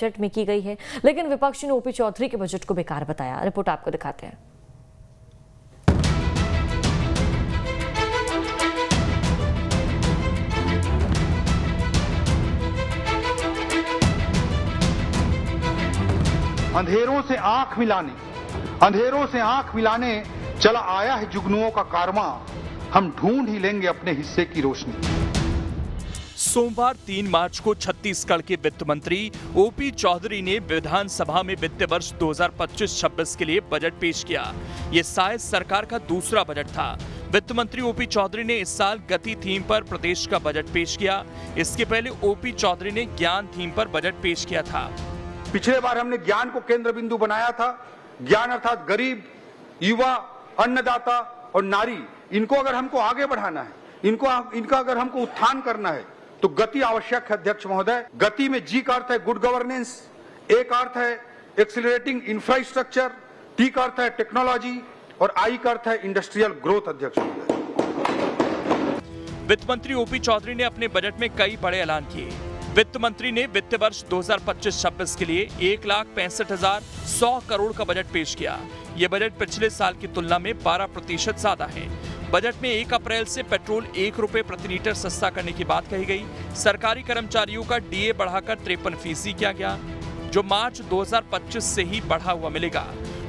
Budget में की गई है, लेकिन विपक्ष ने ओपी चौधरी के बजट को बेकार बताया। रिपोर्ट आपको दिखाते हैं। अंधेरों से आंख मिलाने चला आया है जुगनुओं का कारवां, हम ढूंढ ही लेंगे अपने हिस्से की रोशनी। सोमवार 3 मार्च को छत्तीसगढ़ के वित्त मंत्री ओपी चौधरी ने विधानसभा में वित्त वर्ष 2025-26 के लिए बजट पेश किया। ये शायद सरकार का दूसरा बजट था। वित्त मंत्री ओपी चौधरी ने इस साल गति थीम पर प्रदेश का बजट पेश किया। इसके पहले ओपी चौधरी ने ज्ञान थीम पर बजट पेश किया था। पिछले बार हमने ज्ञान को केंद्र बिंदु बनाया था। ज्ञान अर्थात गरीब, युवा, अन्नदाता और नारी, इनको अगर हमको आगे बढ़ाना है, इनका अगर हमको उत्थान करना है तो गति आवश्यक है। अध्यक्ष महोदय, गति में जी का अर्थ है गुड गवर्नेंस, ए का अर्थ है एक्सीलरेटिंग इंफ्रास्ट्रक्चर, टी का अर्थ है टेक्नोलॉजी और आई का अर्थ है इंडस्ट्रियल ग्रोथ। अध्यक्ष महोदय, वित्त मंत्री ओपी चौधरी ने अपने बजट में कई बड़े ऐलान किए। वित्त मंत्री ने वित्त वर्ष 2025-26 के लिए 1,65,100 करोड़ का बजट पेश किया। ये बजट पिछले साल की तुलना में 12% ज्यादा है। बजट में 1 अप्रैल से पेट्रोल 1 रुपए प्रति लीटर सस्ता करने की बात कही गई। सरकारी कर्मचारियों का डीए बढ़ाकर 53% किया गया, जो मार्च 2025 से ही बढ़ा हुआ मिलेगा।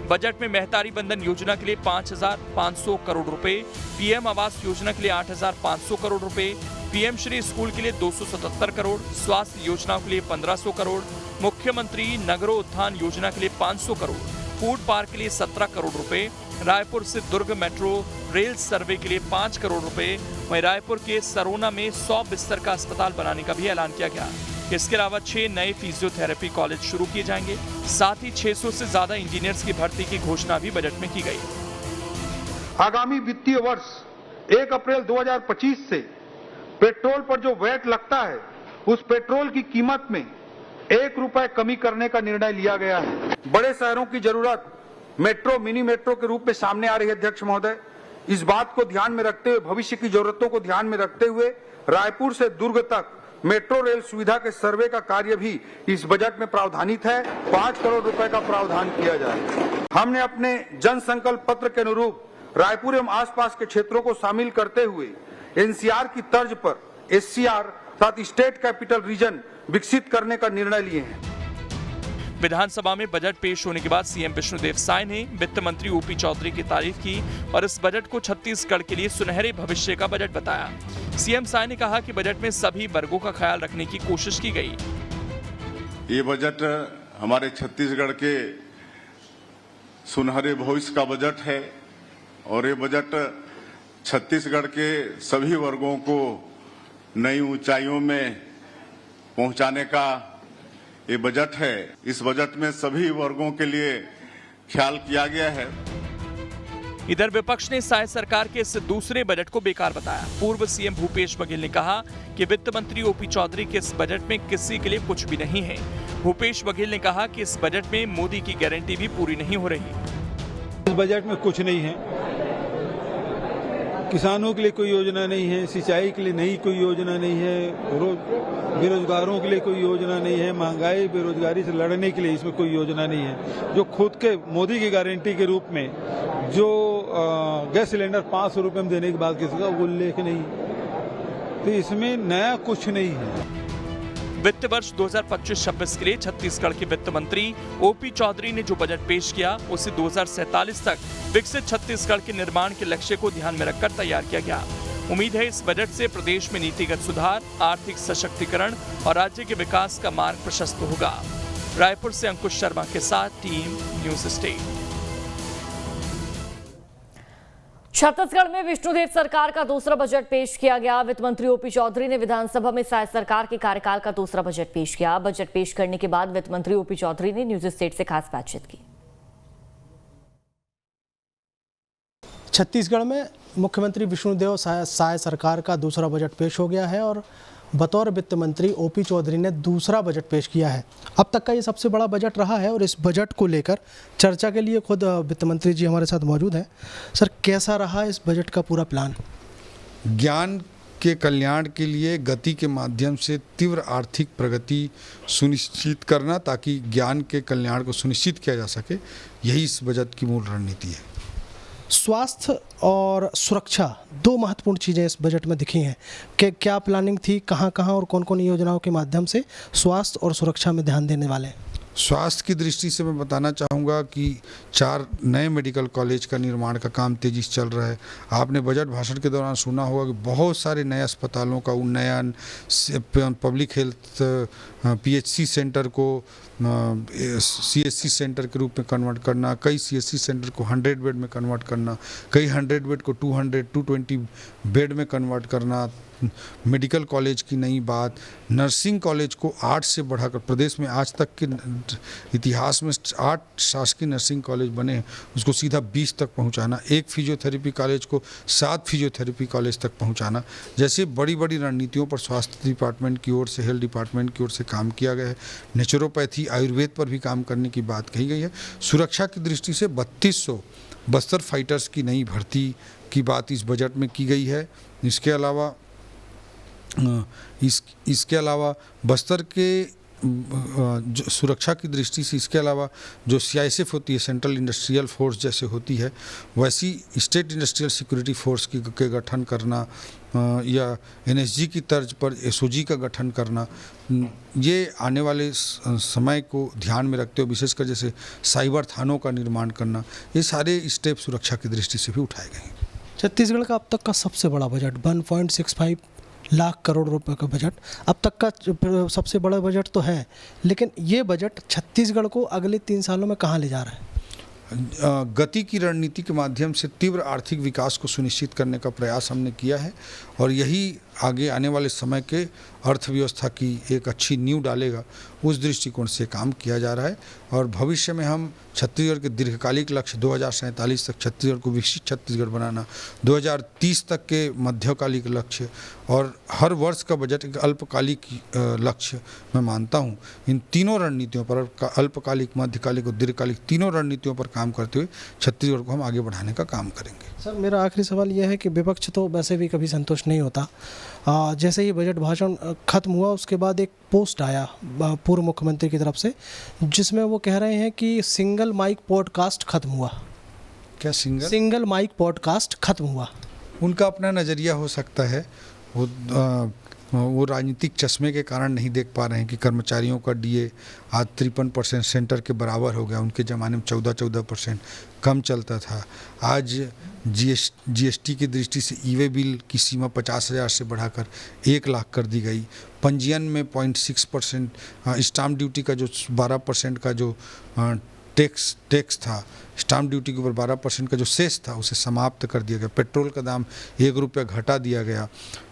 बजट में महतारी बंधन योजना के लिए 5,500 करोड़ रुपए, पीएम आवास योजना के लिए 8,500 करोड़ रुपए, पीएम श्री स्कूल के लिए 277 करोड़, स्वास्थ्य योजनाओं के लिए 1,500 करोड़, मुख्यमंत्री नगरोत्थान योजना के लिए 500 करोड़, फूड पार्क के लिए 17 करोड़ रुपए, रायपुर से दुर्ग मेट्रो रेल सर्वे के लिए 5 करोड़ रुपए, वहीं रायपुर के सरोना में 100 बिस्तर का अस्पताल बनाने का भी ऐलान किया गया। इसके अलावा 6 नए फिजियोथेरेपी कॉलेज शुरू किए जाएंगे। साथ ही 600 से ज्यादा इंजीनियर्स की भर्ती की घोषणा भी बजट में की गई। आगामी वित्तीय वर्ष 1 अप्रैल 2025 से पेट्रोल पर जो वैट लगता है, उस पेट्रोल की कीमत में 1 रुपए कमी करने का निर्णय लिया गया है। बड़े शहरों की जरूरत मेट्रो, मिनी मेट्रो के रूप में सामने आ रही है। अध्यक्ष महोदय, इस बात को ध्यान में रखते हुए, भविष्य की जरूरतों को ध्यान में रखते हुए रायपुर से दुर्ग तक मेट्रो रेल सुविधा के सर्वे का कार्य भी इस बजट में प्रावधानित है। 5 करोड़ रुपए का प्रावधान किया जाए। हमने अपने जन संकल्प पत्र के अनुरूप रायपुर एवं आसपास के क्षेत्रों को शामिल करते हुए एनसीआर की तर्ज पर एससीआर अर्थात स्टेट कैपिटल रीजन विकसित करने का निर्णय लिए हैं। विधानसभा में बजट पेश होने के बाद सीएम विष्णुदेव साय ने वित्त मंत्री ओपी चौधरी की तारीफ की और इस बजट को छत्तीसगढ़ के लिए सुनहरे भविष्य का बजट बताया। सीएम साय ने कहा कि बजट में सभी वर्गों का ख्याल रखने की कोशिश की गई। ये बजट हमारे छत्तीसगढ़ के सुनहरे भविष्य का बजट है और ये बजट छत्तीसगढ़ के सभी वर्गों को नई ऊंचाइयों में पहुंचाने का ये बजट है। इस बजट में सभी वर्गों के लिए ख्याल किया गया है। इधर विपक्ष ने साय सरकार के इस दूसरे बजट को बेकार बताया। पूर्व सीएम भूपेश बघेल ने कहा कि वित्त मंत्री ओपी चौधरी के इस बजट में किसी के लिए कुछ भी नहीं है। भूपेश बघेल ने कहा कि इस बजट में मोदी की गारंटी भी पूरी नहीं हो रही। इस बजट में कुछ नहीं है। किसानों के लिए कोई योजना नहीं है, सिंचाई के लिए नई कोई योजना नहीं है, बेरोजगारों के लिए कोई योजना नहीं है, महंगाई बेरोजगारी से लड़ने के लिए इसमें कोई योजना नहीं है। जो खुद के मोदी की गारंटी के रूप में जो गैस सिलेंडर 500 रुपये में देने की बात किसी का उल्लेख नहीं, तो इसमें नया कुछ नहीं है। वित्त वर्ष 2025-26 के लिए छत्तीसगढ़ के वित्त मंत्री ओपी चौधरी ने जो बजट पेश किया, उसे 2047 तक विकसित छत्तीसगढ़ के निर्माण के लक्ष्य को ध्यान में रखकर तैयार किया गया। उम्मीद है इस बजट से प्रदेश में नीतिगत सुधार, आर्थिक सशक्तिकरण और राज्य के विकास का मार्ग प्रशस्त होगा। रायपुर से अंकुश शर्मा के साथ टीम न्यूज स्टेट। छत्तीसगढ़ में विष्णुदेव सरकार का दूसरा बजट पेश किया गया। वित्त मंत्री ओपी चौधरी ने विधानसभा में साय सरकार के कार्यकाल का दूसरा बजट पेश किया। बजट पेश करने के बाद वित्त मंत्री ओपी चौधरी ने न्यूज स्टेट से खास बातचीत की। छत्तीसगढ़ में मुख्यमंत्री विष्णुदेव साय सरकार का दूसरा बजट पेश हो गया है और बतौर वित्त मंत्री ओपी चौधरी ने दूसरा बजट पेश किया है। अब तक का ये सबसे बड़ा बजट रहा है और इस बजट को लेकर चर्चा के लिए खुद वित्त मंत्री जी हमारे साथ मौजूद हैं। सर, कैसा रहा इस बजट का पूरा प्लान? ज्ञान के कल्याण के लिए गति के माध्यम से तीव्र आर्थिक प्रगति सुनिश्चित करना, ताकि ज्ञान के कल्याण को सुनिश्चित किया जा सके, यही इस बजट की मूल रणनीति है। स्वास्थ्य और सुरक्षा दो महत्वपूर्ण चीज़ें इस बजट में दिखी हैं कि क्या प्लानिंग थी, कहाँ कहाँ और कौन कौन योजनाओं के माध्यम से स्वास्थ्य और सुरक्षा में ध्यान देने वाले हैं? स्वास्थ्य की दृष्टि से मैं बताना चाहूँगा कि 4 नए मेडिकल कॉलेज का निर्माण का काम तेज़ी से चल रहा है। आपने बजट भाषण के दौरान सुना होगा कि बहुत सारे नए अस्पतालों का उन्नयन, पब्लिक हेल्थ PHC सेंटर को CHC सेंटर के रूप में कन्वर्ट करना, कई CHC सेंटर को 100 बेड में कन्वर्ट करना, कई 100 बेड को 220 बेड में कन्वर्ट करना, मेडिकल कॉलेज की नई बात, नर्सिंग कॉलेज को 8 से बढ़ाकर, प्रदेश में आज तक के इतिहास में 8 शासकीय नर्सिंग कॉलेज बने हैं, उसको सीधा 20 तक पहुंचाना, एक फिजियोथेरेपी कॉलेज को 7 फिजियोथेरेपी कॉलेज तक पहुंचाना, जैसे बड़ी बड़ी रणनीतियों पर स्वास्थ्य डिपार्टमेंट की ओर से, हेल्थ डिपार्टमेंट की ओर से काम किया गया है। नेचुरोपैथी, आयुर्वेद पर भी काम करने की बात कही गई है। सुरक्षा की दृष्टि से 3200 बस्तर फाइटर्स की नई भर्ती की बात इस बजट में की गई है। इसके अलावा बस्तर के जो सुरक्षा की दृष्टि से, इसके अलावा जो CISF होती है, सेंट्रल इंडस्ट्रियल फोर्स जैसे होती है, वैसी स्टेट इंडस्ट्रियल सिक्योरिटी फोर्स के गठन करना, या NSG की तर्ज पर SOG का गठन करना, ये आने वाले समय को ध्यान में रखते हुए विशेषकर जैसे साइबर थानों का निर्माण करना, ये सारे स्टेप सुरक्षा की दृष्टि से भी उठाए गए हैं। छत्तीसगढ़ का अब तक का सबसे बड़ा बजट 1.65 लाख करोड़ रुपए का बजट अब तक का सबसे बड़ा बजट तो है, लेकिन ये बजट छत्तीसगढ़ को अगले 3 सालों में कहाँ ले जा रहा है? गति की रणनीति के माध्यम से तीव्र आर्थिक विकास को सुनिश्चित करने का प्रयास हमने किया है, और यही आगे आने वाले समय के अर्थव्यवस्था की एक अच्छी नींव डालेगा। उस दृष्टिकोण से काम किया जा रहा है, और भविष्य में हम छत्तीसगढ़ के दीर्घकालिक लक्ष्य 2047 तक छत्तीसगढ़ को विकसित छत्तीसगढ़ बनाना, 2030 तक के मध्यकालिक लक्ष्य, और हर वर्ष का बजट एक अल्पकालिक लक्ष्य मैं मानता हूँ। इन तीनों रणनीतियों पर, अल्पकालिक, मध्यकालिक और दीर्घकालिक, तीनों रणनीतियों पर काम करते हुए छत्तीसगढ़ को हम आगे बढ़ाने का काम करेंगे। सर, मेरा आखिरी सवाल यह है कि विपक्ष तो वैसे भी कभी संतुष्ट नहीं होता। जैसे ही बजट भाषण खत्म हुआ उसके बाद एक पोस्ट आया पूर्व मुख्यमंत्री की तरफ से, जिसमें वो कह रहे हैं कि सिंगल माइक पॉडकास्ट खत्म हुआ। क्या सिंगल माइक पॉडकास्ट खत्म हुआ? उनका अपना नज़रिया हो सकता है। वो राजनीतिक चश्मे के कारण नहीं देख पा रहे हैं कि कर्मचारियों का DA आज 53% सेंटर के बराबर हो गया। उनके ज़माने में 14% कम चलता था। आज GST की दृष्टि से E-way बिल की सीमा 50,000 से बढ़ाकर 1 लाख कर दी गई। पंजीयन में 0.6%, स्टाम्प ड्यूटी का जो 12% का जो टैक्स था, स्टाम्प ड्यूटी के ऊपर 12% का जो सेस था, उसे समाप्त कर दिया गया। पेट्रोल का दाम 1 रुपया घटा दिया गया।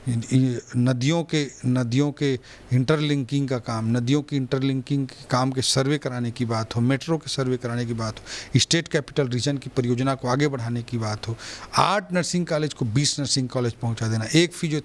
नदियों के इंटरलिंकिंग का काम, नदियों की इंटरलिंकिंग के काम के सर्वे कराने की बात हो, मेट्रो के सर्वे कराने की बात हो, स्टेट कैपिटल रीजन की परियोजना को आगे बढ़ाने की बात हो, 8 नर्सिंग कॉलेज को 20 नर्सिंग कॉलेज पहुंचा देना, एक फिजियोथेरेपी